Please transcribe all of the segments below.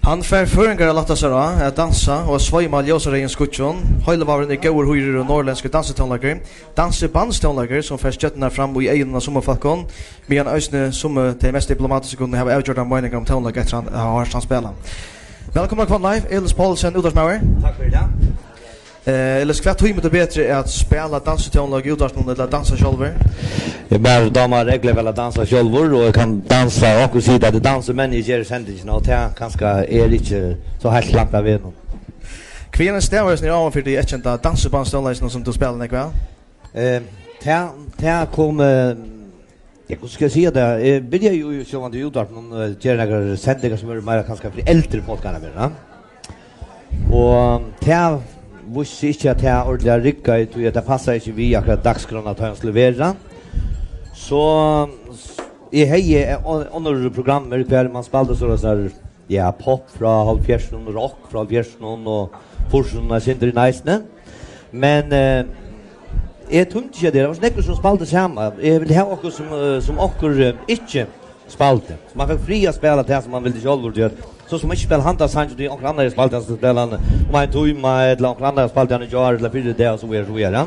Han fær føringar latta seg av, dansa og svøyma ljøsare i skutjon. Høylevaren i gauer høyre og norrlandske dansetonlager. Dansebandtonlager som fær støttene fram i egen av sommerfalkon. Medan øysene som til mest diplomatiske kunne have avgjort av meninger om tonlag etter han har spela. Velkommen kvann live, Elis Paulsen, Udarsmauer. Takk for det. Elis, hva tog det bedre er at spela dansetonlag i Udarsmauer eller dansa sjolver? Jeg bare damer regler vel å danse sjolver, og jeg kan danse og si at det danser menn i sendingen, og det kanskje er ikke så helt langt av noen. Hva er stavres nere av for de etkjente dansebandtonlagene som du spiller nekvel? Det kom... Hvordan skal jeg si det? Jeg begynner jo sånn at du gjør noen gjerne sendinger som er mer kanskje for eldre folk enn jeg. Og det visste ikke at jeg ordentlig rykket i at det passer ikke vi akkurat dagskrona til å levere. Så jeg har under programmer hver man spalte sånn ja, pop fra halvfjersen, rock fra halvfjersen og forsen av Sindri Neisne. Men jeg tror ikke det var snekker som spalte sammen. Jeg vil ha noe som dere ikke spalte. Så man fikk fri å spille det som man ville selv gjøre. Så som ikke spiller handa sannsyn til noen andre spalte som spiller om en tøyma eller noen andre spalte han i jar eller fyrir det og så videre.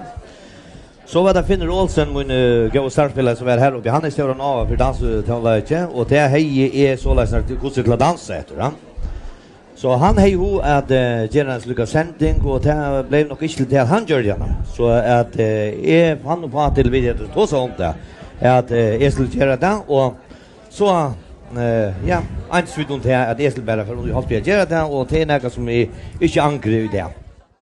Så var det Finner Olsen, min gode startspiller som er her oppe. Han er større av for dansetonlaget, og det er så løsner til hvordan til å danse etter. Så han har jo at gjøre en slik sending, og det ble nok ikke til at han gjør det. Så at jeg fann på at til videre til tåse om det, at jeg skulle gjøre det, og så, ja, en svidt om det at jeg skulle bare for å holde på å gjøre det, og det er noe som jeg ikke angrer i det.